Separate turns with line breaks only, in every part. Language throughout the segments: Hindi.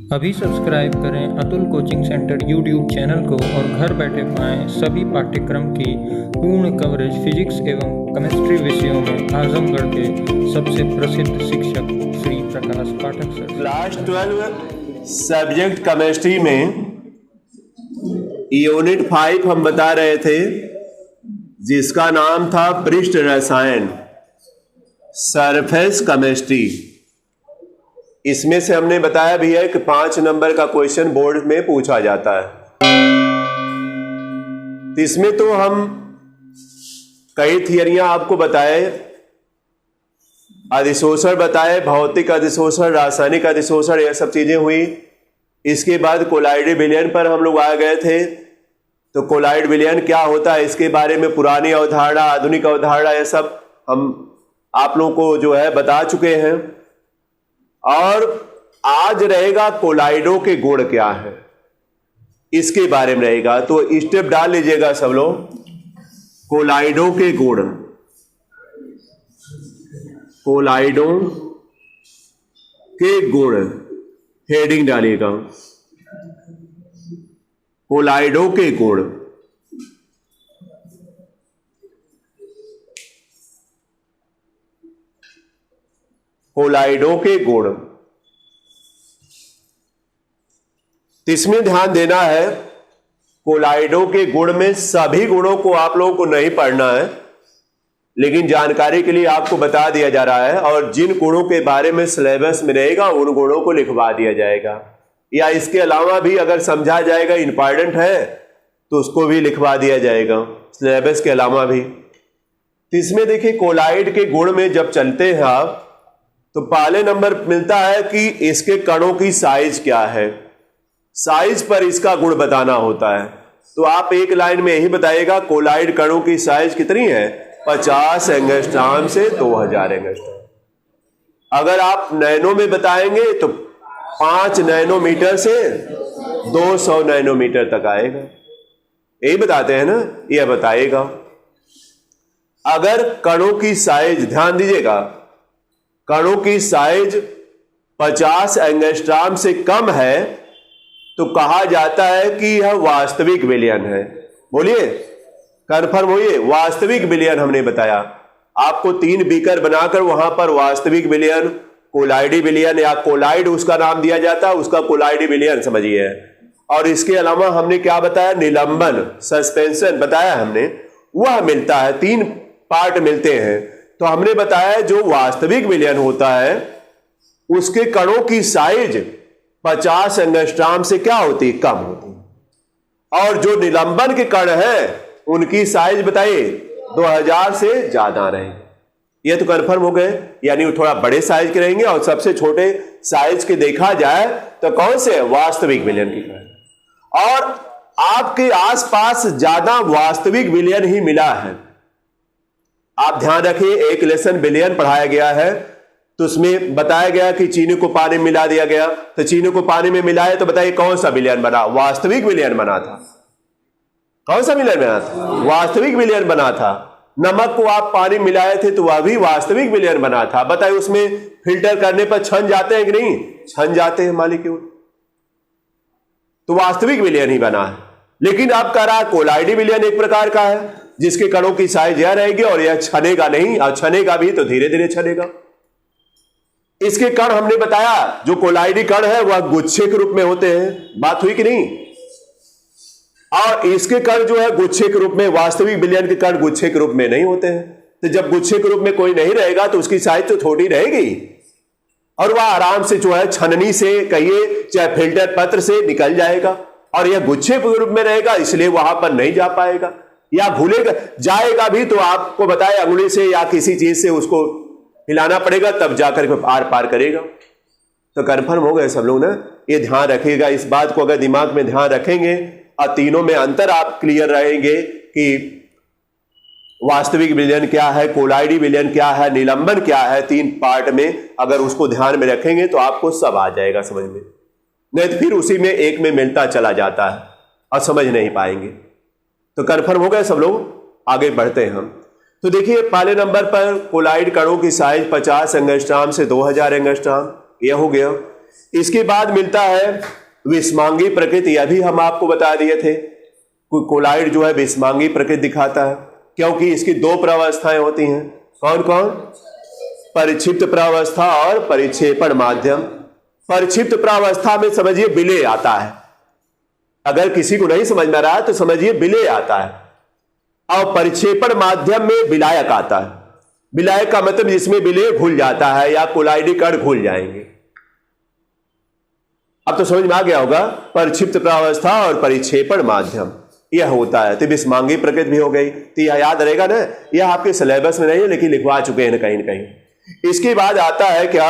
अभी सब्सक्राइब करें Atul coaching centre YouTube channel को और घर बैठे पाएं सभी पाठ्यक्रम की पूर्ण कवरेज फिजिक्स एवं केमिस्ट्री विषयों में आजमगढ़ के सबसे प्रसिद्ध शिक्षक श्री प्रकाश पाठक सर।
क्लास 12 सब्जेक्ट केमिस्ट्री में यूनिट 5 हम बता रहे थे, जिसका नाम था पृष्ठ रसायन, सरफेस केमिस्ट्री। इसमें से हमने बताया भी है कि 5 नंबर का क्वेश्चन बोर्ड में पूछा जाता है। तो इसमें तो हम कई थियरियां आपको बताए, अधिशोषण बताए, भौतिक अधिशोषण, रासायनिक अधिशोषण, यह सब चीजें हुई। इसके बाद कोलाइड विलयन पर हम लोग आ गए थे। तो कोलाइड विलयन क्या होता है, इसके बारे में पुरानी अवधारणा, आधुनिक अवधारणा, यह सब हम आप लोगों को जो है बता चुके हैं। और आज रहेगा कोलाइडों के गुण क्या है, इसके बारे में रहेगा। तो स्टेप डाल लीजिएगा सब लोग। कोलाइडों के गुण, कोलाइडों के गुण, हेडिंग डालिएगा, कोलाइडों के गुण। कोलाइडों के गुण, इसमें ध्यान देना है। कोलाइडों के गुण में सभी गुणों को आप लोगों को नहीं पढ़ना है, लेकिन जानकारी के लिए आपको बता दिया जा रहा है। और जिन गुणों के बारे में सिलेबस में रहेगा उन गुणों को लिखवा दिया जाएगा, या इसके अलावा भी अगर समझा जाएगा इंपॉर्टेंट है तो उसको भी लिखवा दिया जाएगा सिलेबस के अलावा भी। तो इसमें देखिए, कोलाइड के गुण में जब चलते हैं आप, तो पहले नंबर मिलता है कि इसके कणों की साइज क्या है। साइज पर इसका गुण बताना होता है। तो आप एक लाइन में यही बताइएगा, कोलाइड कणों की साइज कितनी है, 50 एंगस्ट्रॉम से 2000 एंगस्ट्रॉम। अगर आप नैनो में बताएंगे तो 5 नैनोमीटर से 200 नैनोमीटर तक आएगा। यही बताते हैं ना, यह बताएगा। अगर कणों की साइज, ध्यान दीजिएगा, कणों की साइज 50 एंगस्ट्रॉम से कम है तो कहा जाता है कि यह वास्तविक विलयन है। बोलिए, कंफर्म होइए, वास्तविक विलयन हमने बताया आपको। 3 बीकर बनाकर वहां पर वास्तविक विलयन, कोलाइडी विलयन, या कोलाइड उसका नाम दिया जाता है, उसका कोलाइडी विलयन समझिए। और इसके अलावा हमने क्या बताया, निलंबन, सस्पेंशन बताया हमने, वह मिलता है। 3 पार्ट मिलते हैं। तो हमने बताया जो वास्तविक विलयन होता है उसके कणों की साइज 50 एंगस्ट्रॉम से क्या होती है, कम होती है। और जो निलंबन के कण हैं उनकी साइज बताइए 2000 से ज्यादा रहेंगे। ये तो कंफर्म हो गए, यानी वो थोड़ा बड़े साइज के रहेंगे। और सबसे छोटे साइज के देखा जाए तो कौन से, वास्तविक विलयन की कण। और आपके आसपास ज्यादा वास्तविक विलयन ही मिला है। आप ध्यान रखिए, एक लेसन विलयन पढ़ाया गया है, तो उसमें बताया गया कि चीनी को पानी में मिला दिया गया। तो चीनी को पानी में मिलाए तो बताइए कौन सा विलयन बना, वास्तविक विलयन बना था। कौन सा विलयन बना था, वास्तविक विलयन बना था। नमक को आप पानी मिलाए थे तो वह भी वास्तविक विलयन बना था। बताइए उसमें फिल्टर करने पर छन जाते हैं कि नहीं, छन जाते हैं मालिक, तो वास्तविक विलयन ही बना है। लेकिन अब कह रहा है कोलाइडी विलयन एक प्रकार का है जिसके कणों की साइज यह रहेगी और यह छनेगा नहीं, और छनेगा भी तो धीरे धीरे छनेगा। इसके कण हमने बताया, जो कोलाइडी कण है वह गुच्छे के रूप में होते हैं। बात हुई कि नहीं। और इसके कण जो है गुच्छे के रूप में, वास्तविक विलयन के कण गुच्छे के रूप में नहीं होते हैं। तो जब गुच्छे के रूप में कोई नहीं रहेगा तो उसकी साइज तो छोटी रहेगी, और वह आराम से जो है छननी से कहिए चाहे फिल्टर पत्र से निकल जाएगा। और यह गुच्छे के रूप में रहेगा, इसलिए वहां पर नहीं जा पाएगा, या भूलेगा, जाएगा भी तो आपको बताए अंगुली से या किसी चीज से उसको हिलाना पड़ेगा, तब जाकर के आर पार करेगा। तो कंफर्म हो गए सब लोग ना। ये ध्यान रखिएगा, इस बात को अगर दिमाग में ध्यान रखेंगे और तीनों में अंतर आप क्लियर रहेंगे कि वास्तविक विलयन क्या है, कोलाइडी विलयन क्या है, निलंबन क्या है, 3 पार्ट में अगर उसको ध्यान में रखेंगे तो आपको सब आ जाएगा समझ में। नहीं तो फिर उसी में एक में मिलता चला जाता है और समझ नहीं पाएंगे। तो कंफर्म हो गए सब लोग, आगे बढ़ते हैं हम। तो देखिए पहले नंबर पर कोलाइड कणों की साइज 50 एंगस्ट्रॉम से 2000 एंगस्ट्रॉम, यह हो गया। इसके बाद मिलता है विषमांगी प्रकृति, यह भी हम आपको बता दिए थे। कोलाइड जो है विषमांगी प्रकृति दिखाता है, क्योंकि इसकी दो प्रावस्थाएं होती हैं। कौन कौन? परिक्षिप्त प्रावस्था और परिक्षेपण माध्यम। परिक्षिप्त प्रावस्था में समझिए विलय आता है, अगर किसी को नहीं समझ में आ रहा है तो समझिए विलय आता है, और परिक्षेपण माध्यम में विलायक आता है। विलायक का मतलब जिसमें विलय घुल जाता है या कोलाइडी कण घुल जाएंगे। अब तो समझ में आ गया होगा, परिक्षिप्त प्रावस्था और परिक्षेपण माध्यम यह होता है। तो विषमांगी प्रकृति भी हो गई, तो यह याद रहेगा ना, यह आपके सिलेबस में नहीं है लेकिन लिखवा चुके हैं कहीं ना कहीं। इसके बाद आता है क्या?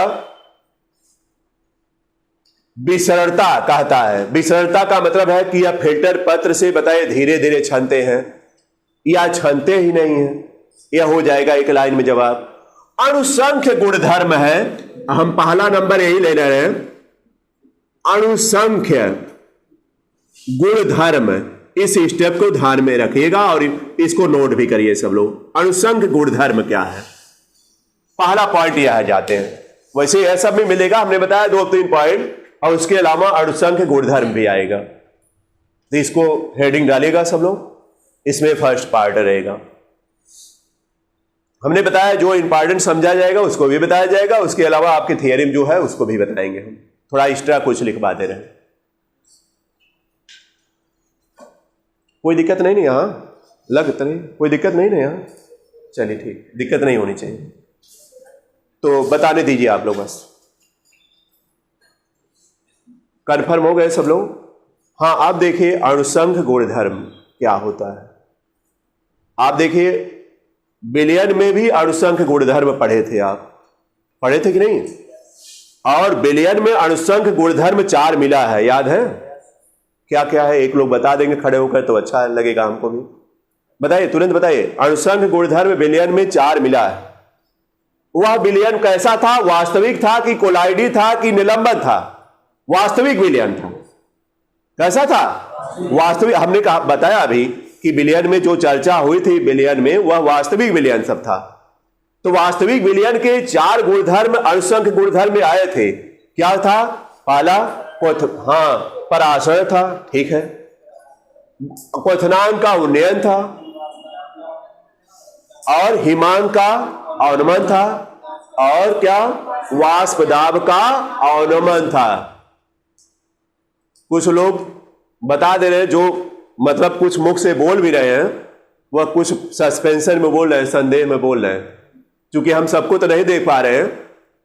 विसरणता कहता है। विसरणता का मतलब है कि यह फिल्टर पत्र से बताए धीरे धीरे छनते हैं या छनते ही नहीं है, यह हो जाएगा एक लाइन में जवाब। अणुसंख्य गुणधर्म है, हम पहला नंबर यही ले रहे हैं। अणुसंख्य गुणधर्म, इस स्टेप को ध्यान में रखिएगा और इसको नोट भी करिए सब लोग। अणुसंख्य गुणधर्म क्या है? पहला पॉइंट यह है, जाते हैं। वैसे यह सब में मिलेगा, हमने बताया 2-3 पॉइंट, और उसके अलावा अणुसंख्य गुणधर्म भी आएगा। तो इसको हेडिंग डालिएगा सब लोग, इसमें फर्स्ट पार्ट रहेगा। हमने बताया जो इंपॉर्टेंट समझा जाएगा उसको भी बताया जाएगा, उसके अलावा आपके थियरी जो है उसको भी बताएंगे हम, थोड़ा एक्स्ट्रा कुछ लिखवा दे रहे हैं। कोई दिक्कत नहीं यहां, लगता नहीं कोई दिक्कत नहीं ना यहां? चलिए ठीक, दिक्कत नहीं होनी चाहिए, तो बताने दीजिए आप लोग बस। कंफर्म हो गए सब लोग? हाँ, आप देखिए अणुसंख्य गुणधर्म क्या होता है। आप देखिए विलयन में भी अणुसंख्य गुणधर्म पढ़े थे, आप पढ़े थे कि नहीं? और विलयन में अणुसंख्य गुणधर्म 4 मिला है, याद है? क्या क्या है? एक लोग बता देंगे खड़े होकर तो अच्छा लगेगा हमको भी। बताइए, तुरंत बताइए। अणुसंख्य गुणधर्म विलयन में 4 मिला है। वह विलयन कैसा था? वास्तविक था कि कोलाइडी था कि निलंबन था? वास्तविक विलयन था। कैसा था? वास्तविक। हमने कहा, बताया अभी कि विलयन में जो चर्चा हुई थी विलयन में, वह वास्तविक विलयन सब था। तो वास्तविक विलयन के 4 गुणधर्म अणुसंख्य गुणधर्म में आए थे। क्या था? पहला पराशर था, ठीक है। क्वथनांक का उन्नयन था, और हिमांक का अवनमन था, और क्या? वाष्प दाब का अवनमन था। कुछ लोग बता दे रहे हैं, जो मतलब कुछ मुख से बोल भी रहे हैं, वह कुछ सस्पेंशन में बोल रहे हैं, संदेह में बोल रहे हैं। क्योंकि हम सबको तो नहीं देख पा रहे हैं,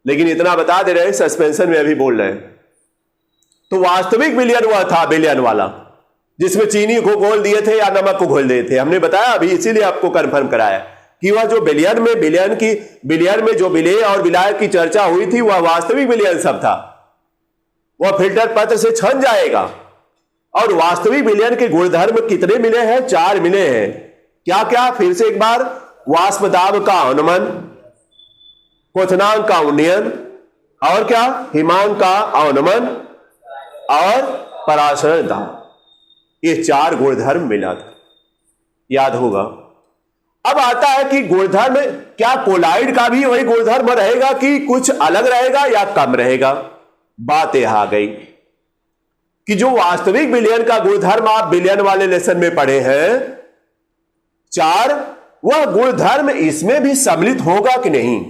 लेकिन इतना बता दे रहे हैं सस्पेंशन में अभी बोल रहे हैं। तो वास्तविक विलयन वह था विलयन वाला, जिसमें चीनी को घोल दिए थे या नमक को घोल दिए थे। हमने बताया अभी, इसीलिए आपको कंफर्म कराया कि वह जो विलयन में जो विलय और विलायक की चर्चा हुई थी, वह वास्तविक विलयन सब था। वह फिल्टर पत्र से छन जाएगा। और वास्तविक विलयन के गुणधर्म कितने मिले हैं? 4 मिले हैं। क्या क्या? फिर से एक बार। वाष्प दाब का अवनमन, क्वथनांक का उन्नयन, और क्या? हिमांक का अवनमन और पराशर दाब। ये 4 गुणधर्म मिला था, याद होगा। अब आता है कि गुणधर्म क्या कोलाइड का भी वही गुणधर्म रहेगा कि कुछ अलग रहेगा या कम रहेगा? बात यह आ गई कि जो वास्तविक विलयन का गुणधर्म आप विलयन वाले लेसन में पढ़े हैं 4, वह गुणधर्म इसमें भी सम्मिलित होगा कि नहीं?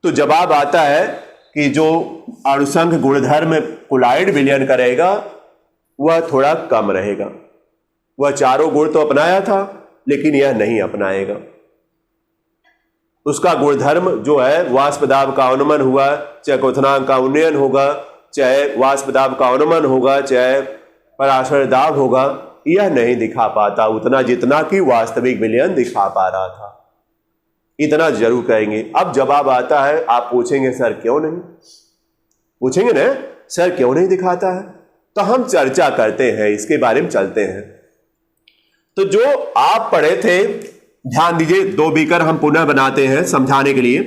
तो जवाब आता है कि जो अणुसंख्य गुणधर्म कोलाइड विलयन का रहेगा वह थोड़ा कम रहेगा। वह 4 गुण तो अपनाया था, लेकिन यह नहीं अपनाएगा। उसका गुणधर्म जो है वाष्प दाब का अवनमन हुआ, चाहे क्वथनांक का उन्नयन होगा, चाहे वाष्प दाब का अवनमन होगा, चाहे पराशर दाब होगा, यह नहीं दिखा पाता उतना जितना कि वास्तविक विलयन दिखा पा रहा था। इतना जरूर कहेंगे। अब जवाब आता है, आप पूछेंगे सर क्यों नहीं? पूछेंगे ना सर क्यों नहीं दिखाता है? तो हम चर्चा करते हैं, इसके बारे में चलते हैं। तो जो आप पढ़े थे, ध्यान दीजिए, 2 बीकर हम पुनः बनाते हैं समझाने के लिए।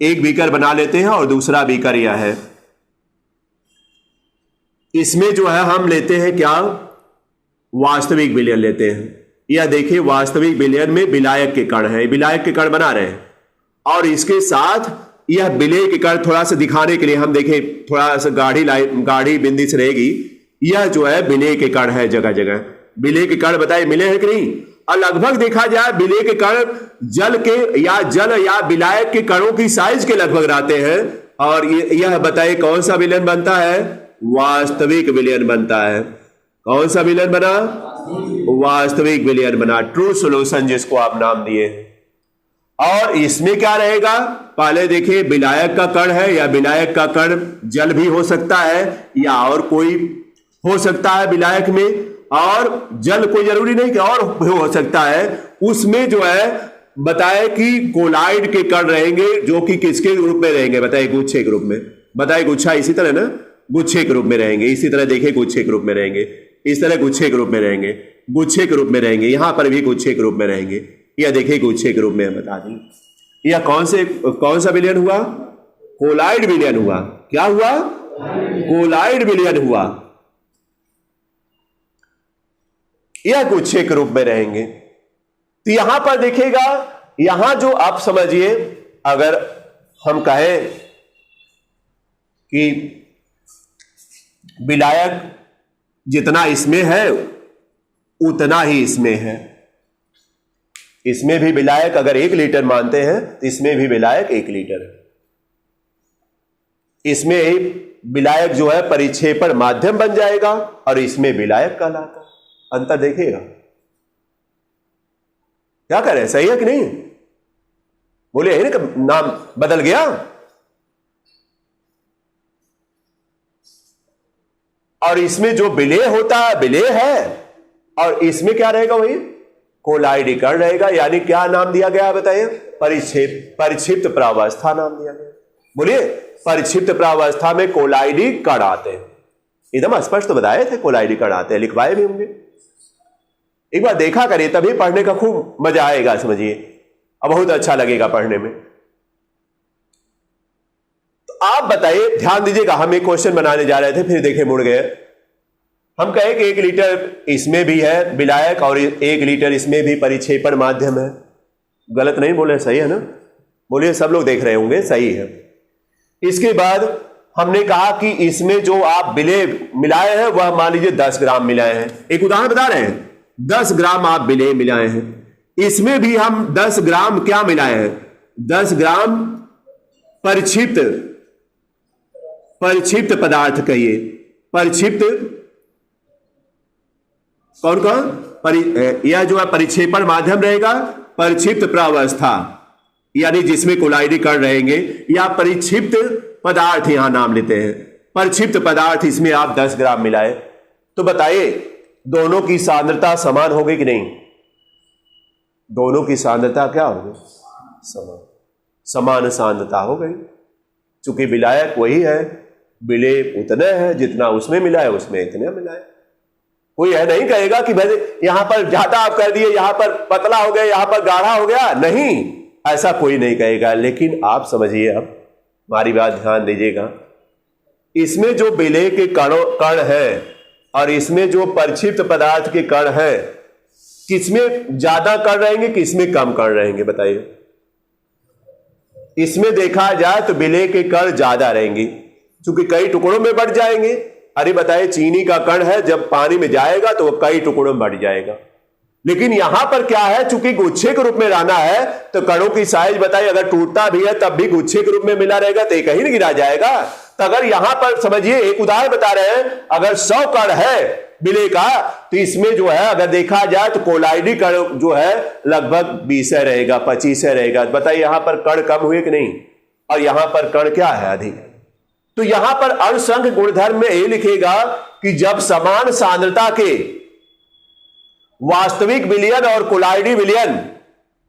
एक बीकर बना लेते हैं और दूसरा बीकर यह है। इसमें जो है हम लेते हैं क्या? वास्तविक विलयन लेते हैं। यह देखिए, वास्तविक विलयन में विलायक के कण है, विलायक के कण बना रहे हैं, और इसके साथ यह विलेय के कण थोड़ा सा दिखाने के लिए हम देखें, थोड़ा सा गाढ़ी बिंदी से रहेगी। यह जो है विलेय के कण है, जगह जगह विलेय के कण बताए मिले हैं कि नहीं। और लगभग देखा जाए विलेय के कण जल या विलायक के कणों की साइज के लगभग रहते हैं। और यह बताइए कौन सा विलयन बनता है? वास्तविक विलयन बनता है। कौन सा विलयन बना? वास्तविक विलयन बना, ट्रू सॉल्यूशन जिसको आप नाम दिए। और इसमें क्या रहेगा? पहले देखिए विलायक का कण है, या विलायक का कण जल भी हो सकता है या और कोई हो सकता है विलायक में, और जल कोई जरूरी नहीं कि और हो सकता है। उसमें जो है बताए कि कोलाइड के कण रहेंगे, जो कि किसके रूप में रहेंगे? बताइए गुच्छे के रूप में। बताइए गुच्छा इसी तरह ना, गुच्छे के रूप में रहेंगे। इसी तरह देखिए गुच्छे के रूप में रहेंगे, इस तरह गुच्छे के रूप में रहेंगे, गुच्छे के रूप में रहेंगे, यहां पर भी गुच्छे के रूप में रहेंगे। यह देखिए गुच्छे के रूप में बता दें। यह कौन सा विलयन हुआ? कोलाइड विलयन हुआ। क्या हुआ? कोलाइड विलयन हुआ। यह गुच्छे के रूप में रहेंगे। तो यहां पर देखिएगा, यहां जो आप समझिए, अगर हम कहें कि विलायक जितना इसमें है उतना ही इसमें है, इसमें भी विलायक अगर 1 लीटर मानते हैं तो इसमें भी विलायक 1 लीटर है। इसमें विलायक जो है परिक्षेपण माध्यम बन जाएगा और इसमें विलायक कहलाता है। अंतर देखिएगा, क्या कर रहे हैं? सही है कि नहीं? बोले है ना, नाम बदल गया। और इसमें जो विलेय होता है विलेय है, और इसमें क्या रहेगा? वही कोलाइड कण रहेगा। यानी क्या नाम दिया गया बताइए? परिक्षिप्त प्रावस्था नाम दिया गया। बोलिए, परिक्षिप्त प्रावस्था में कोलाइडी कण आते हैं। एकदम स्पष्ट तो बताए थे, कोलाइडी कण आते हैं, लिखवाए भी होंगे। एक बार देखा करिए, तभी पढ़ने का खूब मजा आएगा, समझिए, और बहुत अच्छा लगेगा पढ़ने में। तो आप बताइए, ध्यान दीजिएगा, हम एक क्वेश्चन बनाने जा रहे थे, फिर देखे मुड़ गए। हम कहे कि 1 लीटर इसमें भी है विलायक और 1 लीटर इसमें भी परिक्षेपण माध्यम है। गलत नहीं बोले, सही है ना? बोलिए, सब लोग देख रहे होंगे, सही है। इसके बाद हमने कहा कि इसमें जो आप विलेय मिलाए हैं वह मान लीजिए 10 ग्राम मिलाए हैं। एक उदाहरण बता रहे हैं, 10 ग्राम आप विलेय मिलाए हैं। इसमें भी हम 10 ग्राम क्या मिलाए हैं? 10 ग्राम परिक्षिप्त पदार्थ कहिए। परिक्षिप्त कौन? यह जो है परिक्षेपण माध्यम रहेगा, परिक्षिप्त प्रावस्था, यानी जिसमें कोलाइडी कण रहेंगे, या परिक्षिप्त पदार्थ यहां नाम लेते हैं। परिक्षिप्त पदार्थ इसमें आप 10 ग्राम मिलाए, तो बताइए दोनों की सांद्रता समान हो गई कि नहीं? दोनों की सांद्रता क्या हो गई? समान सांद्रता हो गई। चूंकि विलायक वही है, विलेय उतना है जितना उसमें मिला है, उसमें इतना मिला है। कोई यह नहीं कहेगा कि भाई यहां पर ज्यादा आप कर दिए, यहां पर पतला हो गया, यहां पर गाढ़ा हो गया, नहीं, ऐसा कोई नहीं कहेगा। लेकिन आप समझिए, अब हमारी बात ध्यान दीजिएगा, इसमें जो विलेय के कण है और इसमें जो परिक्षिप्त पदार्थ के कण है, किसमें ज्यादा कण रहेंगे, किसमें कम कण रहेंगे? बताइए। इसमें देखा जाए तो विलेय के कण ज्यादा रहेंगे, क्योंकि कई टुकड़ों में बढ़ जाएंगे। अरे बताइए, चीनी का कण है, जब पानी में जाएगा तो वह कई टुकड़ों में बढ़ जाएगा। लेकिन यहां पर क्या है, चूंकि गुच्छे के रूप में रहना है, तो कणों की साइज बताइए, अगर टूटता भी है तब भी गुच्छे के रूप में मिला रहेगा, तो कहीं नहीं गिरा जाएगा। तो अगर यहां पर समझिए, एक उदाहरण बता रहे हैं, अगर 100 कण है विलेय का, तो इसमें जो है अगर देखा जाए तो कोलाइडी कण जो है लगभग 20 रहेगा, 25 रहेगा। बताइए यहां पर कण कम हुए कि नहीं, और यहां पर कण क्या है? अधिक। तो यहां पर अणुसंघ गुणधर्म में यह लिखेगा कि जब समान सांद्रता के वास्तविक विलयन और कोलाइडी विलयन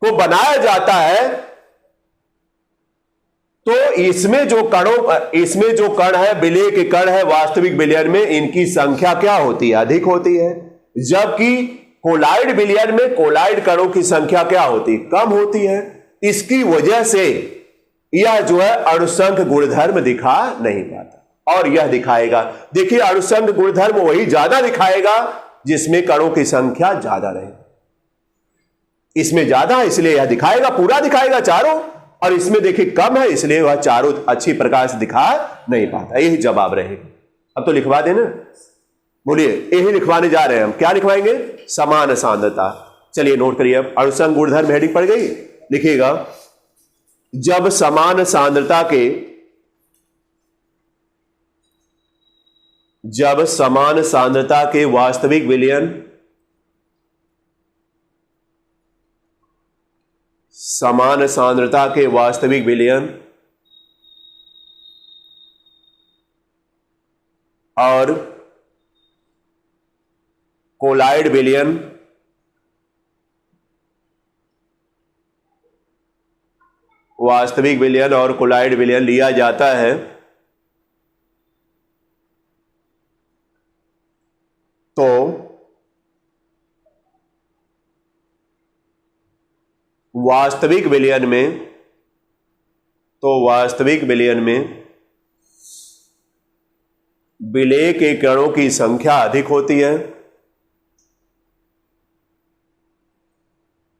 को बनाया जाता है, तो इसमें जो कण है, विलेय के कण है वास्तविक विलयन में, इनकी संख्या क्या होती है? अधिक होती है। जबकि कोलाइड विलयन में कोलाइड कणों की संख्या क्या होती है? कम होती है। इसकी वजह से यह जो है अणुसंघ गुणधर्म दिखा नहीं पाता, और यह दिखाएगा। देखिए, अणुसंघ गुणधर्म वही ज्यादा दिखाएगा जिसमें कणों की संख्या ज्यादा रहे। इसमें ज्यादा है इसलिए यह दिखाएगा, पूरा दिखाएगा चारों, और इसमें देखिए कम है, इसलिए वह चारों अच्छी प्रकार से दिखा नहीं पाता। यही जवाब रहेगा। अब तो लिखवा देना, बोलिए। यही लिखवाने जा रहे हैं हम। क्या लिखवाएंगे? समान सांद्रता। चलिए नोट करिए। अब अणुसंघ गुणधर्म हेडिंग पड़ गई, लिखिएगा। जब समान सांद्रता के वास्तविक विलयन और कोलाइड विलयन लिया जाता है तो वास्तविक विलयन में विलेय के कणों की संख्या अधिक होती है।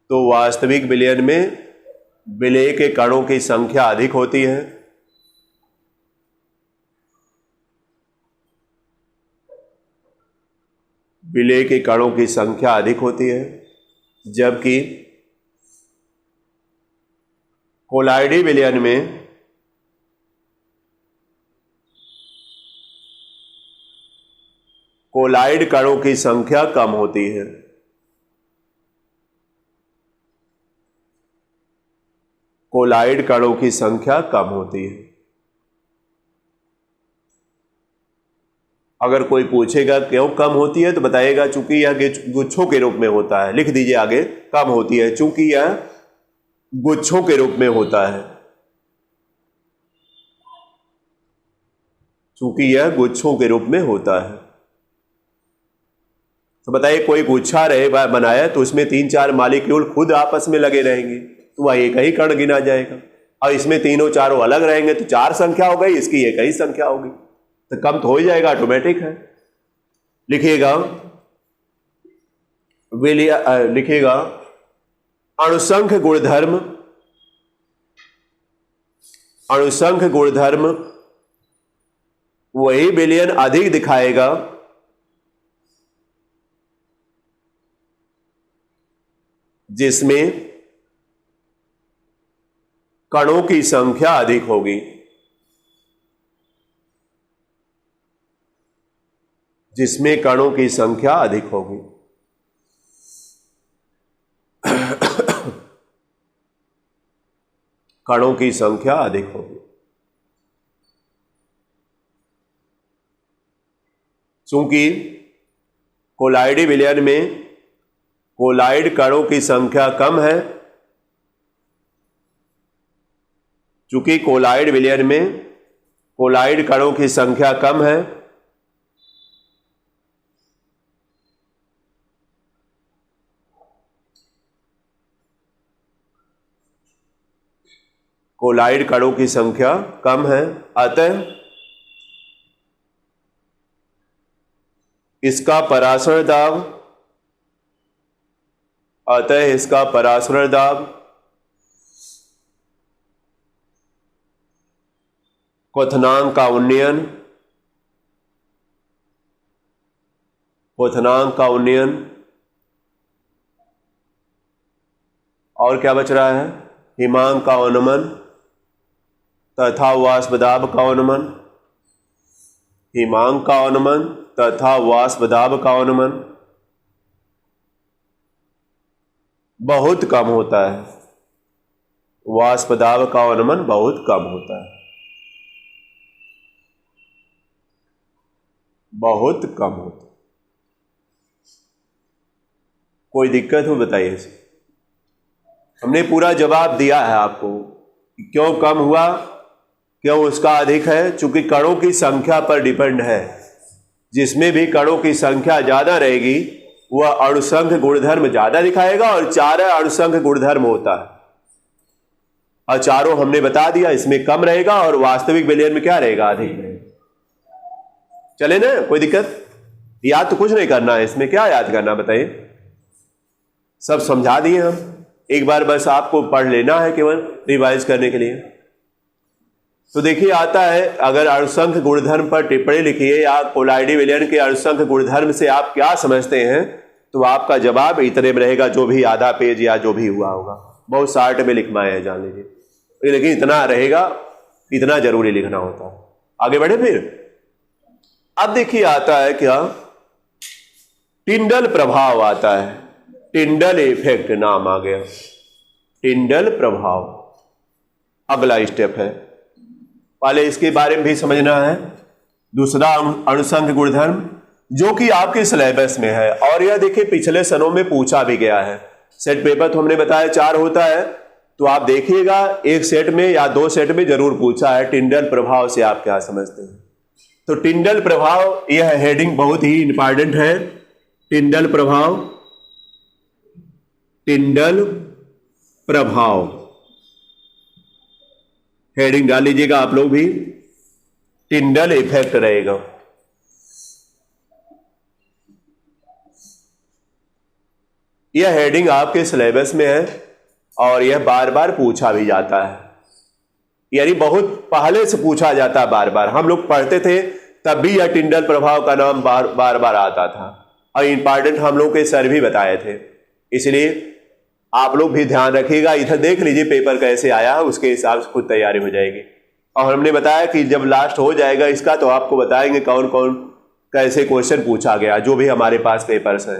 तो वास्तविक विलयन में विलेय के कणों की संख्या अधिक होती है। विलेय के कणों की संख्या अधिक होती है, जबकि कोलाइडी विलयन में कोलाइड कणों की संख्या कम होती है। कोलाइड कणों की संख्या कम होती है। अगर कोई पूछेगा क्यों कम होती है तो बताइएगा चूंकि यह गुच्छों के रूप में होता है। लिख दीजिए आगे, कम होती है चूंकि यह गुच्छों के रूप में होता है। चूंकि यह गुच्छों के रूप में होता है। तो बताइए कोई गुच्छा रहे बनाया तो उसमें 3-4 मॉलिक्यूल खुद आपस में लगे रहेंगे तो वह एक ही कण गिना जाएगा। और इसमें तीनों चारों अलग रहेंगे तो 4 संख्या हो गई, इसकी एक ही संख्या होगी, तो कम तो हो ही जाएगा, ऑटोमेटिक है। लिखिएगा अणुसंघ गुणधर्म वही विलयन अधिक दिखाएगा जिसमें कणों की संख्या अधिक होगी। कणों की संख्या अधिक होगी। चूंकि कोलाइडी विलयन में कोलाइड कणों की संख्या कम है, चूंकि कोलाइड विलयन में कोलाइड कणों की संख्या कम है, कोलाइड कणों की संख्या कम है, अतः इसका परासरण दाब क्वथनांक का उन्नयन और क्या बच रहा है? हिमांक का उन्नमन तथा वाष्प दाब का उन्नमन बहुत कम होता है। वाष्प दाब का उन्नमन बहुत कम होता है, कोई दिक्कत हो बताइए। हमने पूरा जवाब दिया है आपको कि क्यों कम हुआ, क्यों उसका अधिक है। चूंकि कणों की संख्या पर डिपेंड है। जिसमें भी कणों की संख्या ज्यादा रहेगी वह अणुसंघ गुणधर्म ज्यादा दिखाएगा, और 4 अणुसंघ गुणधर्म होता है और चारों हमने बता दिया। इसमें कम रहेगा और वास्तविक विलयन में क्या रहेगा? अधिक रहेगा। चले ना, कोई दिक्कत? याद तो कुछ नहीं करना है, इसमें क्या याद करना बताइए? सब समझा दिए हम। एक बार बस आपको पढ़ लेना है केवल रिवाइज करने के लिए। तो देखिए आता है, अगर अणुसंख्य गुणधर्म पर टिप्पणी लिखिए या कोलाइडी विलयन के अणुसंख्य गुणधर्म से आप क्या समझते हैं, तो आपका जवाब इतने में रहेगा, जो भी आधा पेज या जो भी हुआ होगा। बहुत शार्ट में लिखवाए हैं, जान लीजिए, लेकिन इतना रहेगा, इतना जरूरी लिखना होता है। आगे बढ़े फिर। अब देखिए आता है क्या, टिंडल प्रभाव आता है, टिंडल इफेक्ट नाम आ गया, टिंडल प्रभाव अगला स्टेप है। पहले इसके बारे में भी समझना है। दूसरा अणुसंख्य गुणधर्म जो कि आपके सिलेबस में है, और यह देखिए पिछले सनों में पूछा भी गया है। सेट पेपर तो हमने बताया 4 होता है, तो आप देखिएगा एक सेट में या 2 सेट में जरूर पूछा है टिंडल प्रभाव से आप क्या समझते हैं। तो टिंडल प्रभाव, यह हेडिंग बहुत ही इंपॉर्टेंट है। टिंडल प्रभाव, टिंडल प्रभाव हेडिंग डाल लीजिएगा आप लोग भी, टिंडल इफेक्ट रहेगा। यह हेडिंग आपके सिलेबस में है और यह बार बार पूछा भी जाता है, यानी बहुत पहले से पूछा जाता है बार बार। हम लोग पढ़ते थे तब भी यह टिंडल प्रभाव का नाम बार बार आता था, और इंपॉर्टेंट हम लोग के सर भी बताए थे। इसलिए आप लोग भी ध्यान रखिएगा। इधर देख लीजिए पेपर कैसे आया है, उसके हिसाब से खुद तैयारी हो जाएगी। और हमने बताया कि जब लास्ट हो जाएगा इसका तो आपको बताएंगे कौन कौन कैसे क्वेश्चन पूछा गया, जो भी हमारे पास पेपर्स है,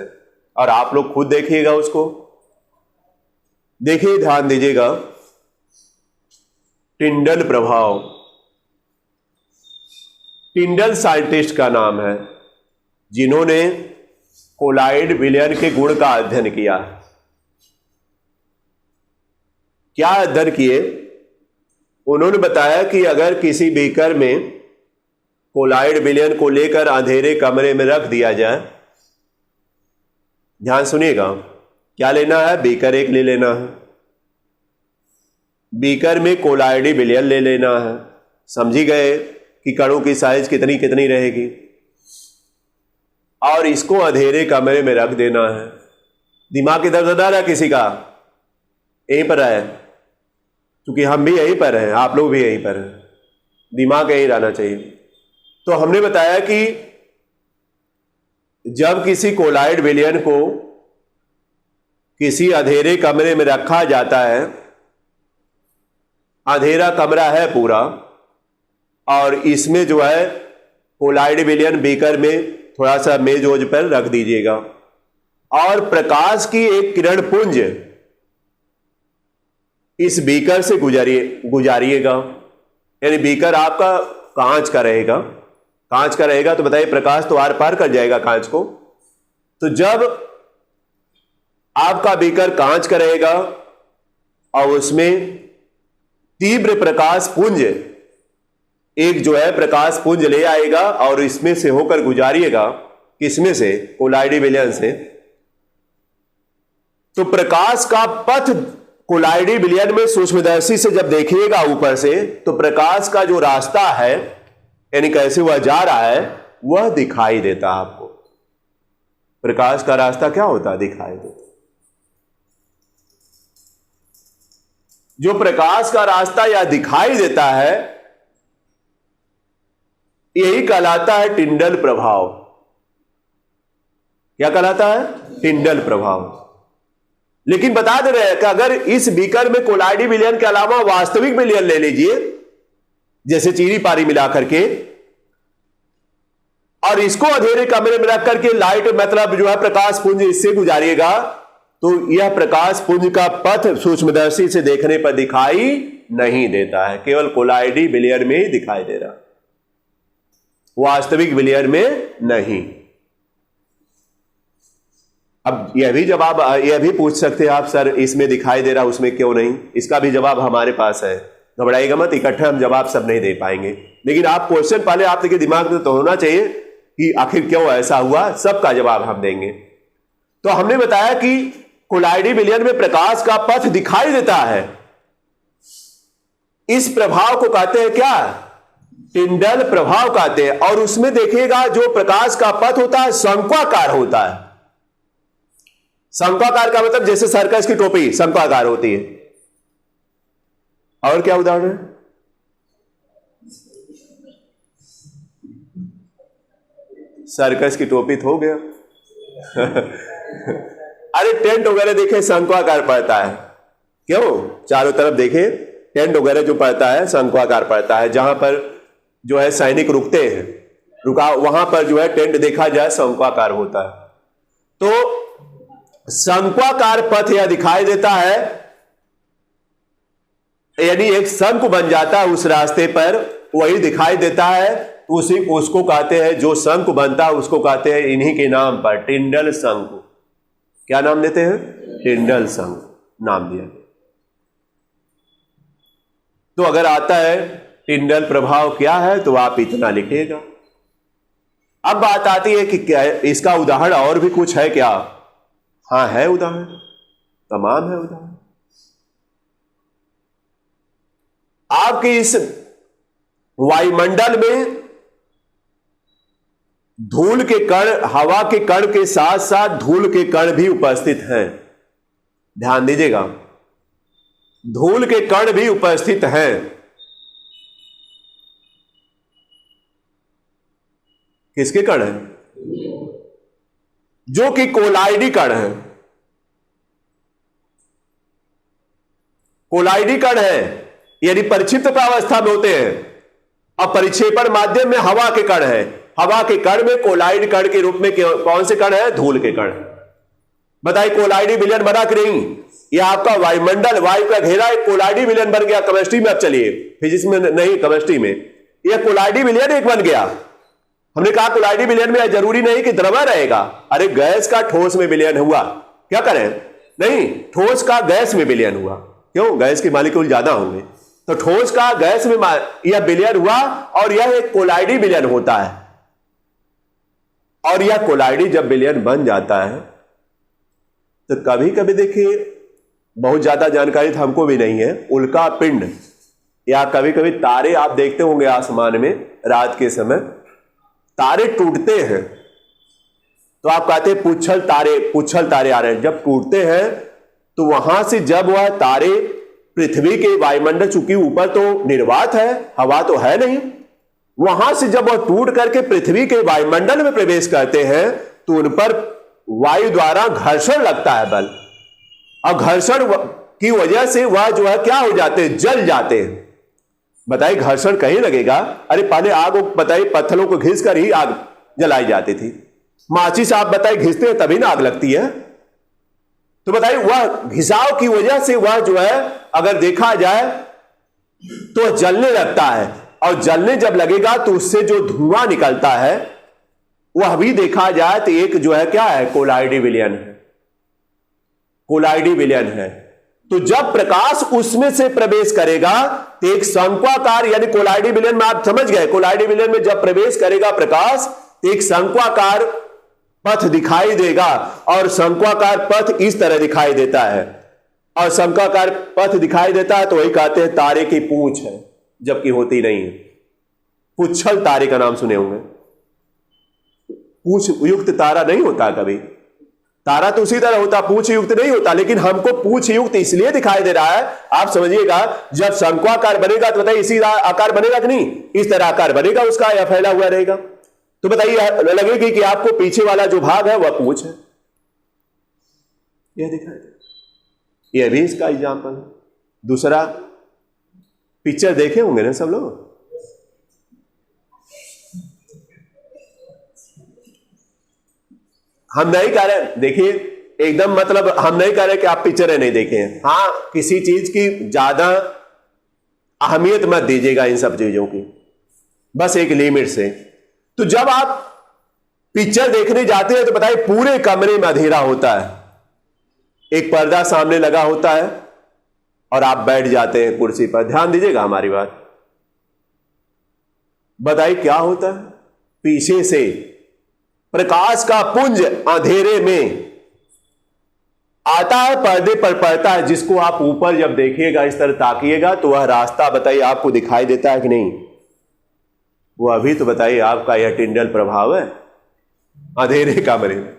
और आप लोग खुद देखिएगा उसको। देखिए ध्यान दीजिएगा, टिंडल प्रभाव, टिंडल साइंटिस्ट का नाम है जिन्होंने कोलाइड विलयन के गुण का अध्ययन किया। क्या अध्ययन किए? उन्होंने बताया कि अगर किसी बीकर में कोलाइड विलयन को लेकर अंधेरे कमरे में रख दिया जाए, ध्यान सुनिएगा, क्या लेना है, बीकर एक ले लेना है, बीकर में कोलाइडी विलयन ले लेना है। समझी गए कि कणों की साइज कितनी कितनी रहेगी, और इसको अंधेरे कमरे में रख देना है। दिमाग इधर उधर है किसी का, यहीं पर है, क्योंकि हम भी यहीं पर हैं, आप लोग भी यहीं पर हैं, दिमाग यहीं रहना चाहिए। तो हमने बताया कि जब किसी कोलाइड विलयन को किसी अंधेरे कमरे में रखा जाता है, अंधेरा कमरा है पूरा, और इसमें जो है कोलाइड विलयन बीकर में थोड़ा सा मेज ओज पर रख दीजिएगा, और प्रकाश की एक किरण पुंज इस बीकर से गुजारिएगा। यानी बीकर आपका कांच का रहेगा, कांच का रहेगा तो बताइए प्रकाश तो आर पार कर जाएगा कांच को। तो जब आपका बीकर कांच का रहेगा और उसमें तीव्र प्रकाश पुंज एक जो है प्रकाश पुंज ले आएगा और इसमें से होकर गुजारिएगा, किसमें से, कोलाइडी विलयन से। तो प्रकाश का पथ कोलाइडी विलयन में सूक्ष्मदर्शी से जब देखिएगा ऊपर से, तो प्रकाश का जो रास्ता है, यानी कैसे वह जा रहा है, वह दिखाई देता है आपको। प्रकाश का रास्ता क्या होता है, दिखाई देता। जो प्रकाश का रास्ता या दिखाई देता है, यही कहलाता है टिंडल प्रभाव। क्या कहलाता है, टिंडल प्रभाव। लेकिन बता दे रहे हैं कि अगर इस बीकर में कोलाइडी विलयन के अलावा वास्तविक विलयन ले लीजिए, जैसे चीनी पानी मिला करके, और इसको अंधेरे कमरे में रख करके लाइट मतलब जो है प्रकाश पुंज इससे गुजारिएगा, तो यह प्रकाश पुंज का पथ सूक्ष्मदर्शी से देखने पर दिखाई नहीं देता है, केवल कोलाइडी विलयन में ही दिखाई दे रहा, वास्तविक विलयन में नहीं। अब यह भी जवाब यह भी पूछ सकते हैं आप, सर इसमें दिखाई दे रहा उसमें क्यों नहीं? इसका भी जवाब हमारे पास है, घबराइएगा मत, इकट्ठे हम जवाब सब नहीं दे पाएंगे। लेकिन आप क्वेश्चन पहले आपके दिमाग में तो होना चाहिए कि आखिर क्यों ऐसा हुआ, सबका जवाब हम देंगे। तो हमने बताया कि कोलाइडी विलयन में प्रकाश का पथ दिखाई देता है, इस प्रभाव को कहते हैं क्या, टिंडल प्रभाव कहते हैं। और उसमें देखिएगा जो प्रकाश का पथ होता है शंक्वाकार होता है, शंक्वाकार का मतलब जैसे सर्कस की टोपी शंक्वाकार होती है। और क्या उदाहरण है? सर्कस की टोपी तो हो गया। अरे टेंट वगैरह देखे शंक्वाकार पड़ता है, क्यों? चारों तरफ देखे टेंट वगैरह जो पड़ता है शंक्वाकार पड़ता है। जहां पर जो है सैनिक रुकते हैं, रुका वहां पर जो है टेंट देखा जाए शंक्वाकार होता है। तो शंक्वाकार पथ यह दिखाई देता है, यानी एक शंख बन जाता है उस रास्ते पर, वही दिखाई देता है। उसी उसको कहते हैं, जो शंख बनता है उसको कहते हैं इन्हीं के नाम पर टिंडल शंख। क्या नाम देते हैं? टिंडल शंख नाम दिया। तो अगर आता है टिंडल प्रभाव क्या है तो आप इतना लिखिएगा। अब बात आती है कि क्या इसका उदाहरण और भी कुछ है क्या? हाँ है उदाहरण, तमाम है उदाहरण। आपके इस वायुमंडल में धूल के कण, हवा के कण के साथ साथ धूल के कण भी उपस्थित हैं। ध्यान दीजिएगा, धूल के कण भी उपस्थित हैं। किसके कण हैं? जो कि कोलाइडी कण है। कोलाइडी कण है यानी परिक्षिप्त प्रावस्था में होते हैं, और परिक्षेपण माध्यम में हवा के कण है। हवा के कण में कोलाइड कण के रूप में कौन से कण है? धूल के कण। बताइए कोलाइडी विलयन बना कि नहीं? यह आपका वायुमंडल, वायु का घेरा एक कोलाइडी विलयन बन गया। केमिस्ट्री में अब चलिए, फिजिक्स में नहीं, केमिस्ट्री में यह कोलाइडी विलयन एक बन गया। हमने कहा कोलाइडी विलयन में जरूरी नहीं कि द्रव्य रहेगा। अरे गैस का ठोस में विलयन हुआ, क्या करें? नहीं, ठोस का गैस में विलयन हुआ। क्यों? गैस के मालिक्यूल ज्यादा होंगे, तो ठोस का गैस में यह विलयन हुआ, और यह एक कोलाइडी विलयन होता है। और यह कोलाइडी जब विलयन बन जाता है तो कभी कभी देखिए, बहुत ज्यादा जानकारी तो हमको भी नहीं है, उल्का पिंड या कभी कभी तारे आप देखते होंगे आसमान में रात के समय, तारे टूटते हैं तो आप कहते हैं पुच्छल तारे आ रहे हैं। जब टूटते हैं तो वहां से जब वह तारे पृथ्वी के वायुमंडल, चूंकि ऊपर तो निर्वात है, हवा तो है नहीं, वहां से जब वह टूट करके पृथ्वी के वायुमंडल में प्रवेश करते हैं तो उन पर वायु द्वारा घर्षण लगता है बल, और घर्षण की वजह से वह जो है क्या हो जाते हैं? जल जाते हैं। बताइए घर्षण कहीं लगेगा? अरे पहले आग, बताइए पत्थरों को घिस कर ही आग जलाई जाती थी। माचिस आप बताइए घिसते हैं तभी ना आग लगती है। तो बताइए वह घिसाव की वजह से वह जो है अगर देखा जाए तो जलने लगता है, और जलने जब लगेगा तो उससे जो धुआं निकलता है वह भी देखा जाए तो एक जो है क्या है? कोलाइडी विलयन है। कोलाइडी विलयन है। तो जब प्रकाश उसमें से प्रवेश करेगा तो एक शंक्वाकार, यानी कोलाइडी विलयन में आप समझ गए, कोलाइडी विलयन में जब प्रवेश करेगा प्रकाश तो एक शंक्वाकार पथ दिखाई देगा, और शंक्वाकार पथ इस तरह दिखाई देता है। और शंक्वाकार पथ दिखाई देता है तो वही कहते हैं तारे की पूंछ है, जबकि होती नहीं है। पुच्छल तारे का नाम सुने होंगे। पूंछ युक्त तारा नहीं होता कभी, तारा तो उसी तरह होता, पूंछ युक्त नहीं होता, लेकिन हमको पूंछ युक्त इसलिए दिखाई दे रहा है, आप समझिएगा। जब शंक्वाकार बनेगा तो बताइए इसी आकार बनेगा कि नहीं? इस तरह आकार बनेगा उसका, या फैला हुआ रहेगा। तो बताइए लगेगी कि आपको पीछे वाला जो भाग है वह पूंछ है, यह दिखाई दे। यह भी इसका एग्जाम्पल है। दूसरा, पिक्चर देखे होंगे ना सब लोग? हम नहीं कह रहे, देखिए एकदम मतलब हम नहीं कह रहे कि आप पिक्चरें नहीं देखे हैं। हाँ, किसी चीज की ज्यादा अहमियत मत दीजिएगा इन सब चीजों की, बस एक लिमिट से। तो जब आप पिक्चर देखने जाते हैं तो बताइए पूरे कमरे में अंधेरा होता है, एक पर्दा सामने लगा होता है, और आप बैठ जाते हैं कुर्सी पर। ध्यान दीजिएगा हमारी बात। बताइए क्या होता है? पीछे से प्रकाश का पुंज अंधेरे में आता है, पर्दे पर पड़ता है, जिसको आप ऊपर जब देखिएगा, इस तरह ताकिएगा तो वह रास्ता बताइए आपको दिखाई देता है कि नहीं? वो अभी तो बताइए आपका यह टिंडल प्रभाव है अंधेरे कमरे में।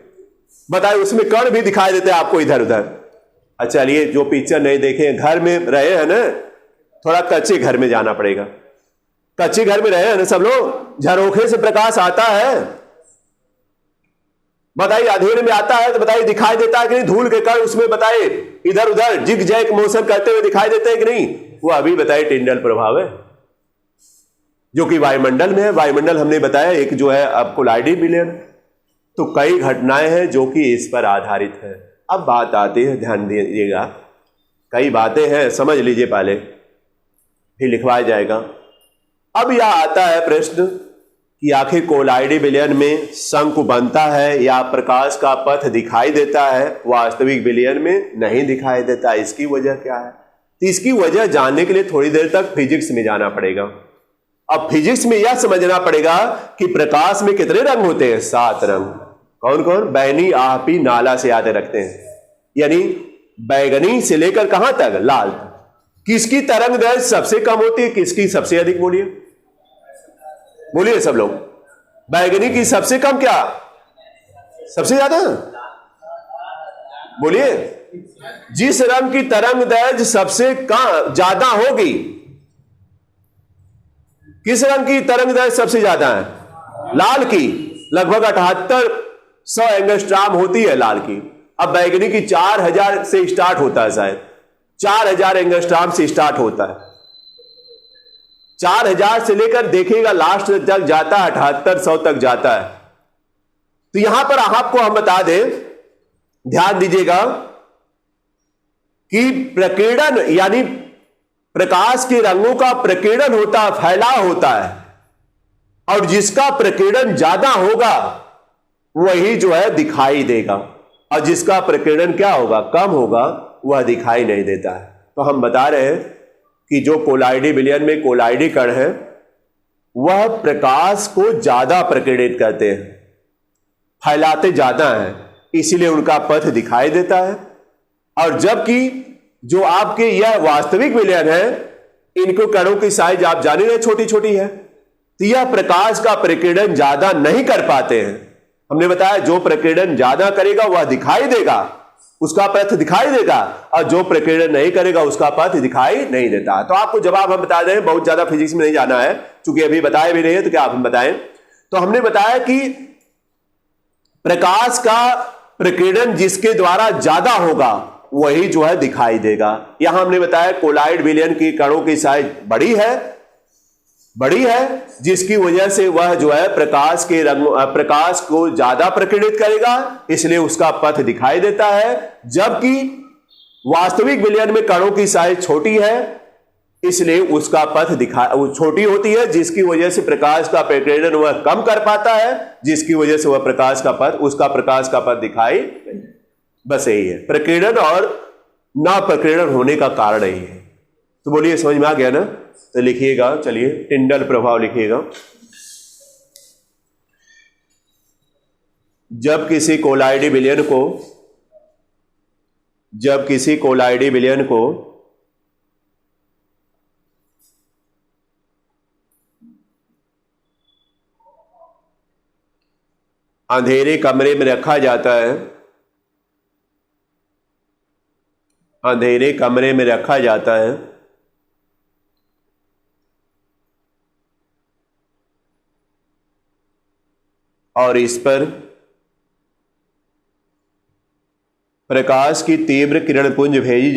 बताइए, उसमें कण भी दिखाई देते हैं आपको इधर उधर। अच्छा चलिए, जो पिक्चर नहीं देखे, घर में रहे हैं ना, थोड़ा कच्चे घर में जाना पड़ेगा। कच्चे घर में रहे हैं ना सब लोग, झरोखे से प्रकाश आता है, बताइए अंधेरे में आता है तो बताइए दिखाई देता है कि नहीं? धूल के कण उसमें बताइए इधर उधर जिग जैग मोशन करते हुए दिखाई देते हैं कि नहीं? वो अभी बताइए टिंडल प्रभाव है जो कि वायुमंडल में है। वायुमंडल हमने बताया एक जो है अब कोलाइडी विलयन, तो कई घटनाएं हैं जो कि इस पर आधारित है। अब बात आती है, ध्यान दीजिएगा, कई बातें हैं, समझ लीजिए पहले, फिर लिखवाया जाएगा। अब यह आता है प्रश्न कि आखिर कोलाइडी विलयन में शंकु बनता है या प्रकाश का पथ दिखाई देता है, वास्तविक विलयन में नहीं दिखाई देता। इसकी वजह क्या है? तो इसकी वजह जानने के लिए थोड़ी देर तक फिजिक्स में जाना पड़ेगा। अब फिजिक्स में यह समझना पड़ेगा कि प्रकाश में कितने रंग होते हैं? 7 रंग। कौन कौन? बैगनी, आपी, नाला से याद रखते हैं, यानी बैगनी से लेकर कहां तक? लाल। किसकी तरंग दैर्घ्य सबसे कम होती है, किसकी सबसे अधिक? बोलिए बोलिए सब लोग। बैगनी की सबसे कम, क्या सबसे ज्यादा? बोलिए। जिस रंग की तरंग दैर्घ्य सबसे कम ज्यादा होगी, किस रंग की तरंग दैर्घ्य सबसे ज्यादा है? लाल की। लगभग 7800 एंगस्ट्रॉम होती है लाल की। अब बैगनी की 4000 से स्टार्ट होता है, शायद 4000 एंगस्ट्रॉम से स्टार्ट होता है। 4000 से लेकर देखिएगा लास्ट तक जाता है, 7800 तक जाता है। तो यहां पर आपको हम बता दें, ध्यान दीजिएगा कि प्रकीर्णन यानी प्रकाश के रंगों का प्रकीर्णन होता है, फैलाव होता है, और जिसका प्रकीर्णन ज्यादा होगा वही जो है दिखाई देगा, और जिसका प्रकीर्णन क्या होगा? कम होगा, वह दिखाई नहीं देता है। तो हम बता रहे हैं कि जो कोलाइडी विलयन में कोलाइडी कण है वह प्रकाश को ज्यादा प्रकीर्णित करते हैं, फैलाते ज्यादा हैं, इसीलिए उनका पथ दिखाई देता है। और जबकि जो आपके यह वास्तविक विलयन है, इनको कणों की साइज आप जान रहे छोटी छोटी है, तो यह प्रकाश का प्रकीर्णन ज्यादा नहीं कर पाते हैं। हमने बताया जो प्रकीर्णन ज्यादा करेगा वह दिखाई देगा, उसका पथ दिखाई देगा, और जो प्रकीर्णन नहीं करेगा उसका पथ दिखाई नहीं देता। तो आपको जवाब हम बता दें, बहुत ज्यादा फिजिक्स में नहीं जाना है, चूंकि अभी बताए भी नहीं है तो क्या आप हम बताएं। तो हमने बताया कि प्रकाश का प्रकीर्णन जिसके द्वारा ज्यादा होगा वही जो है दिखाई देगा। यहां हमने बताया कोलाइड विलयन की कणों की साइज बड़ी है, जिसकी वजह से वह जो है प्रकाश को ज्यादा प्रकीर्णित करेगा, इसलिए उसका पथ दिखाई देता है। जबकि वास्तविक विलयन में कणों की साइज छोटी है, इसलिए उसका पथ छोटी होती है, जिसकी वजह से प्रकाश का प्रकीर्णन वह कम कर पाता है, जिसकी वजह से वह प्रकाश का पथ दिखाई। बस यही है प्रकीर्णन और ना प्रकीर्णन होने का कारण यही है। तो बोलिए समझ में आ गया ना? तो लिखिएगा, चलिए टिंडल प्रभाव लिखिएगा। जब किसी कोलाइडी विलयन को अंधेरे कमरे में रखा जाता है, और इस पर प्रकाश की तीव्र किरण पुंज भेजी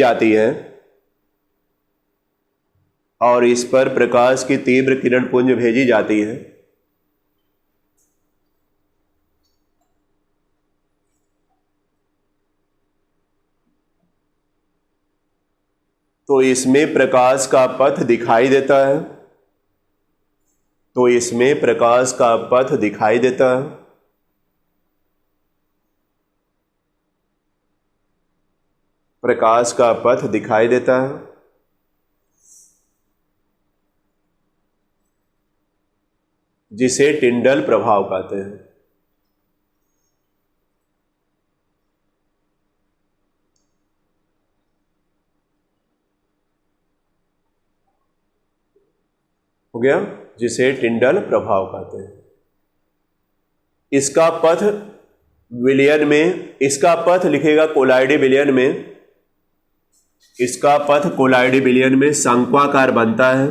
जाती है, तो इसमें प्रकाश का पथ दिखाई देता है, जिसे टिंडल प्रभाव कहते हैं। हो गया? जिसे टिंडल प्रभाव कहते हैं। इसका पथ विलयन में इसका पथ लिखेगा कोलाइडी विलयन में, इसका पथ कोलाइडी विलयन में शंक्वाकार बनता है।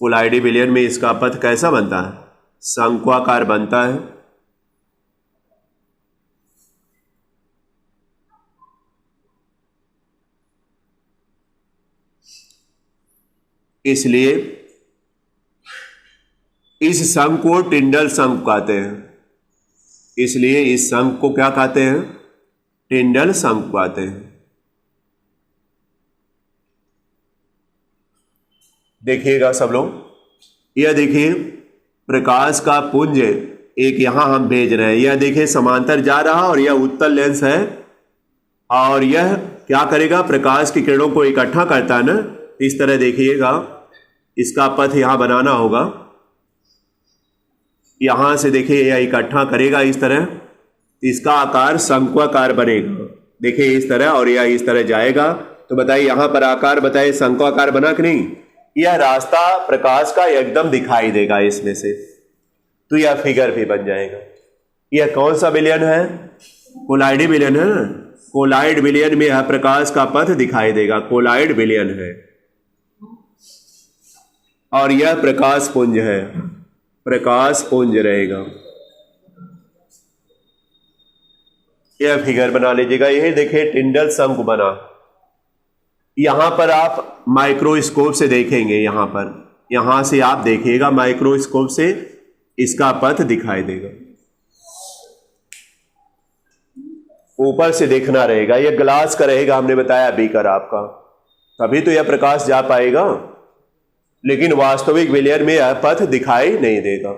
कोलाइडी विलयन में इसका पथ कैसा बनता है? शंक्वाकार बनता है। इसलिए इस शंख को टिंडल शंख कहते हैं। इसलिए इस शंख को क्या कहते हैं? टिंडल शंख कहते हैं। देखिएगा सब लोग, यह देखिए प्रकाश का पुंज एक यहां हम भेज रहे हैं, यह देखिए समांतर जा रहा और यह उत्तल लेंस है, और यह क्या करेगा? प्रकाश की किरणों को इकट्ठा करता है ना। इस तरह देखिएगा, इसका पथ यहां बनाना होगा, यहां से देखिए यह इकट्ठा करेगा इस तरह, इसका आकार शंक्वाकार बनेगा। देखिए इस तरह, और यह इस तरह जाएगा। तो बताइए यहां पर आकार बताइए शंक्वाकार बना कि नहीं? यह रास्ता प्रकाश का एकदम दिखाई देगा इसमें से, तो यह फिगर भी बन जाएगा। यह कौन सा विलयन है? कोलाइडी विलयन है ना। कोलाइड विलयन में यह प्रकाश का पथ दिखाई देगा, कोलाइड विलयन है। और यह प्रकाश पुंज है, प्रकाश पुंज रहेगा। यह फिगर बना लीजिएगा। यही देखिए टिंडल शंख बना। यहां पर आप माइक्रोस्कोप से देखेंगे, यहां से आप देखिएगा माइक्रोस्कोप से इसका पथ दिखाई देगा। ऊपर से देखना रहेगा, यह ग्लास का रहेगा, हमने बताया बीकर आपका, तभी तो यह प्रकाश जा पाएगा। लेकिन वास्तविक विलयन में यह पथ दिखाई नहीं देगा।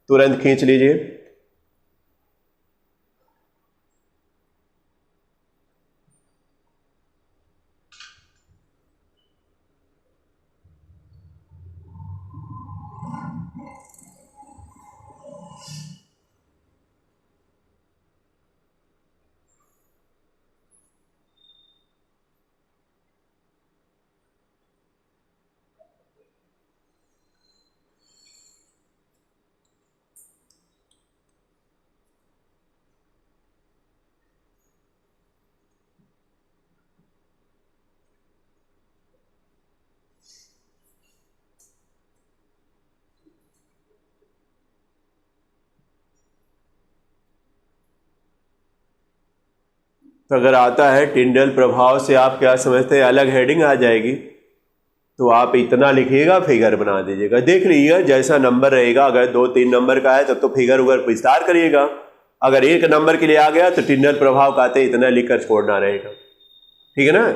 तुरंत खींच लीजिए। तो अगर आता है टिंडल प्रभाव से, आप क्या समझते हैं? अलग हेडिंग आ जाएगी, तो आप इतना लिखिएगा, फिगर बना दीजिएगा। देख लीजिएगा जैसा नंबर रहेगा, अगर 2-3 नंबर का है तब तो फिगर उगर विस्तार करिएगा। अगर 1 नंबर के लिए आ गया तो टिंडल प्रभाव कहते इतना लिखकर छोड़ना रहेगा, ठीक है ना।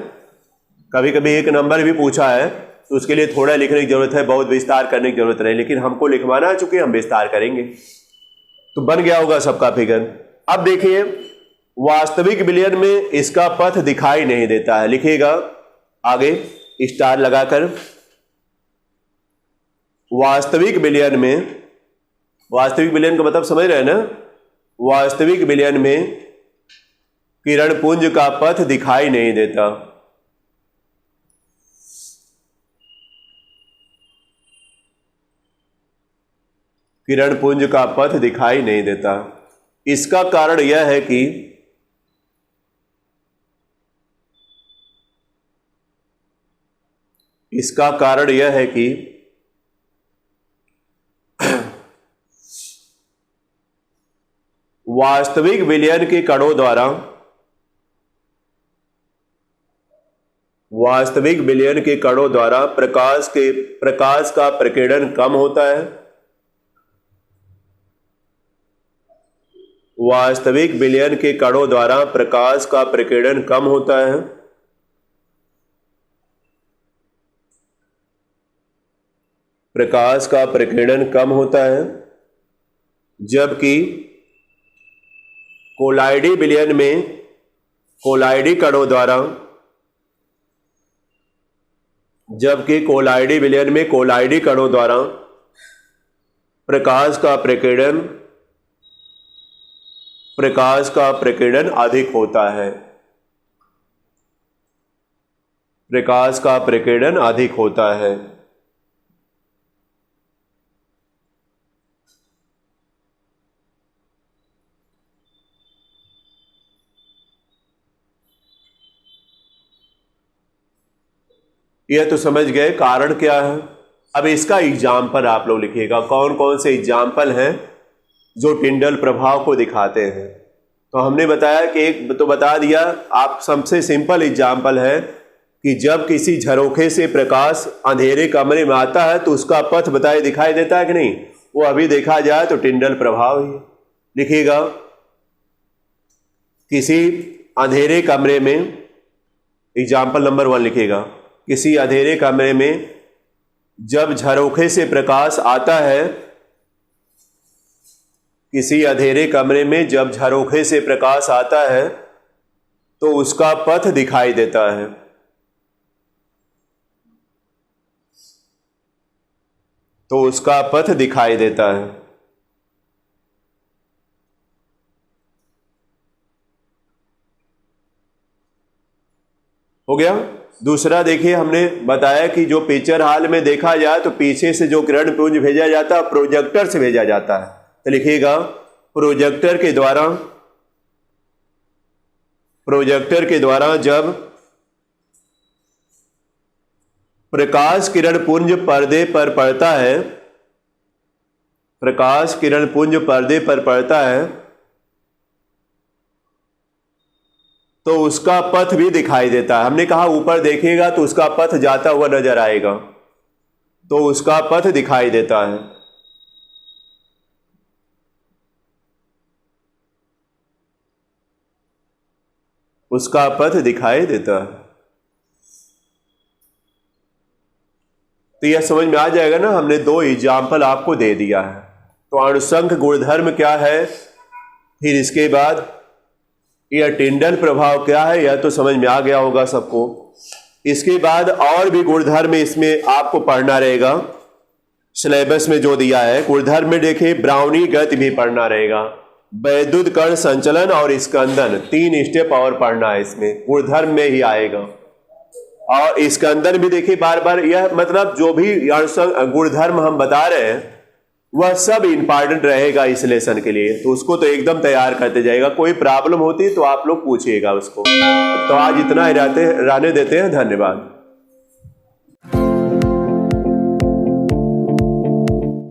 कभी कभी 1 नंबर भी पूछा है तो उसके लिए थोड़ा लिखने की जरूरत है, बहुत विस्तार करने की जरूरत नहीं, लेकिन हमको लिखवाना है, चूंकि हम विस्तार करेंगे। तो बन गया होगा सबका फिगर। अब देखिए वास्तविक विलयन में इसका पथ दिखाई नहीं देता है, लिखिएगा आगे स्टार लगाकर। वास्तविक विलयन में, वास्तविक विलयन का मतलब समझ रहे हैं ना? वास्तविक विलयन में किरण पुंज का पथ दिखाई नहीं देता। किरण पुंज का पथ दिखाई नहीं देता। इसका कारण यह है कि वास्तविक विलयन के कणों द्वारा, वास्तविक विलयन के कणों द्वारा प्रकाश का प्रकीर्णन कम होता है। वास्तविक विलयन के कणों द्वारा प्रकाश का प्रकीर्णन कम होता है। प्रकाश का प्रकीर्णन कम होता है, जबकि कोलाइडी विलयन में कोलाइडी कणों द्वारा, जबकि कोलाइडी विलयन में कोलाइडी कणों द्वारा प्रकाश का प्रकीर्णन अधिक होता है। प्रकाश का प्रकीर्णन अधिक होता है। यह तो समझ गए कारण क्या है। अब इसका एग्जाम्पल आप लोग लिखिएगा, कौन कौन से एग्जाम्पल हैं जो टिंडल प्रभाव को दिखाते हैं। तो हमने बताया कि एक तो बता दिया, आप सबसे सिंपल एग्जाम्पल है कि जब किसी झरोखे से प्रकाश अंधेरे कमरे में आता है तो उसका पथ बताए दिखाई देता है कि नहीं, वो अभी देखा जाए तो टिंडल प्रभाव ही लिखिएगा। किसी अंधेरे कमरे में, एग्जाम्पल नंबर 1 लिखिएगा, किसी अंधेरे कमरे में जब झरोखे से प्रकाश आता है, किसी अंधेरे कमरे में जब झरोखे से प्रकाश आता है तो उसका पथ दिखाई देता है। तो उसका पथ दिखाई देता है। हो गया। दूसरा देखिए, हमने बताया कि जो पिक्चर हॉल में देखा जाए तो पीछे से जो किरण पुंज भेजा जाता है प्रोजेक्टर से भेजा जाता है। तो लिखिएगा प्रोजेक्टर के द्वारा जब प्रकाश किरण पुंज पर्दे पर पड़ता है, प्रकाश किरण पुंज पर्दे पर पड़ता है तो उसका पथ भी दिखाई देता है। हमने कहा ऊपर देखिएगा तो उसका पथ जाता हुआ नजर आएगा, तो उसका पथ दिखाई देता है। उसका पथ दिखाई देता है। तो यह समझ में आ जाएगा ना, हमने 2 एग्जाम्पल आपको दे दिया है। तो अणुसंख गुणधर्म क्या है, फिर इसके बाद यह टिंडल प्रभाव क्या है, यह तो समझ में आ गया होगा सबको। इसके बाद और भी गुणधर्म इसमें आपको पढ़ना रहेगा, सिलेबस में जो दिया है। गुणधर्म में देखिए ब्राउनी गति भी पढ़ना रहेगा, वैद्युत कण संचलन और स्कंदन, 3 स्टेप और पढ़ना है इसमें, गुणधर्म में ही आएगा। और स्कंदन भी देखिए बार बार, यह मतलब जो भी गुणधर्म हम बता रहे हैं वह सब इंपॉर्टेंट रहेगा इस लेसन के लिए, तो उसको तो एकदम तैयार करते जाएगा। कोई प्रॉब्लम होती तो आप लोग पूछिएगा उसको। तो आज इतना ही रहने देते हैं। धन्यवाद।